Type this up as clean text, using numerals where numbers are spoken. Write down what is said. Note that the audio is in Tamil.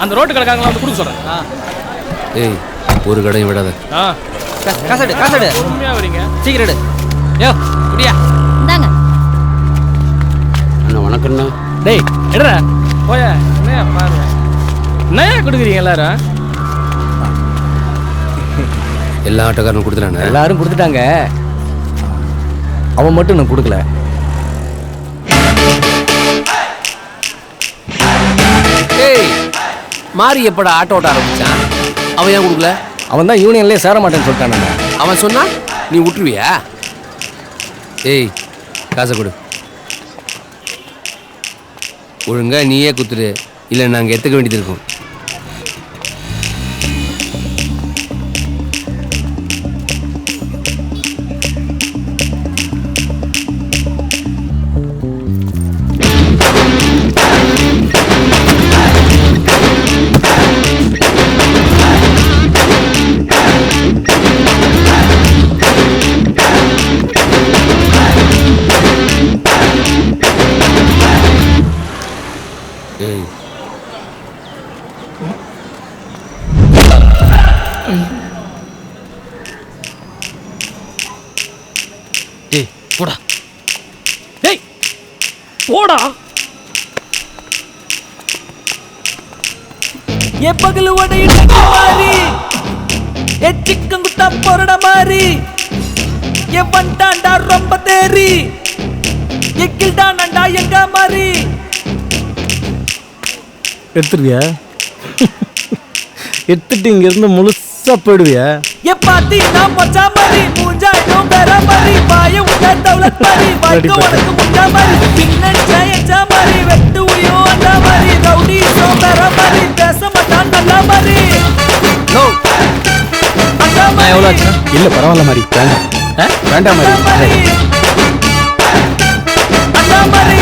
அந்த ரோட்டு கடைக்காரங்கள வந்து கொடுக்க சொல்கிறேன். ஏய் ஒரு கடையும் விடாத. காசடு காசடு உண்மையாக வரீங்க, சீக்கிரம் எடு. யோ குடியா இந்தாங்க. அண்ணா வணக்கம்ண்ணா. டேய் எடுறா போய. என்னையா பாரு, என்னையா கொடுக்குறீங்க எல்லாரும்? எல்லா ஆட்டோக்காரனும் கொடுத்துட்டானே. எல்லாரும் கொடுத்துட்டாங்க, அவன் மட்டும் நான் கொடுக்கல. ஏய் மாறி எப்படா ஆட்டோ ஓட்ட ஆரம்பிச்சான்? அவன் ஏன் கொடுக்கல? அவன் தான் யூனியன்லேயே சேர மாட்டேன்னு சொல்லிட்டானே. அவன் சொன்னா நீ விட்டுருவியா? ஏய் காசை கொடு, ஒழுங்கா நீயே குத்துரு, இல்லை நாங்கள் எடுத்துக்க வேண்டியது இருக்கும். டேய் போடா, டேய் போடா. ஏ பகலு உடையிட்ட மாறி, ஏ சிக்கன் குத்தா பொருட மாறி, ஏ வண்டாண்டா ரொம்ப தேறி, ஏ கில்டாண்டா எங்க மாறி. எடுத்துருவியா? எடுத்துட்டு இங்க இருந்து முழுசா போயிடுவியா? ஏ பாத்தி நான் மச்சா மாறி, மூஞ்சாயிடும் வேற மாறி, பாய உங்க தௌலத் மாறி, வாய்க்கு உனக்கு முஞ்சா மாறி, பின்னன் ஜெயச்சா மாறி, வெட்டு உளியும் அந்த மாறி, ரவுடி சோ வேற மாறி, பேச மாட்டான் நல்ல மாறி. நான் எவ்வளோ ஆச்சு? இல்லை பரவாயில்ல மாதிரி, வேண்டாம் வேண்டாம் மாதிரி. அந்த மாறி